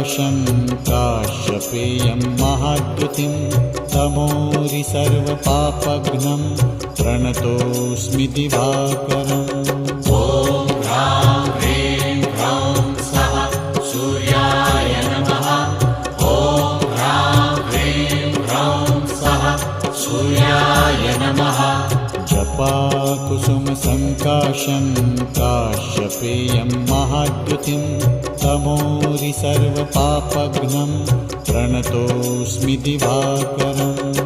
सङ्काशं काश्यपेयं महाद्युतिं तमोरि सर्वपापघ्नं प्रणतोऽस्मि दिवाकरम्। ॐ ह्रां ह्रीं ह्रौं सः सूर्याय नमः। ॐ ह्रां ह्रीं ह्रौं सः सूर्याय नमः। जपाकुसुमसङ्काशं काश्यपेयं महाद्युतिं तमोरि सर्वपापघ्नं प्रणतोऽस्मि दिवाकरम्।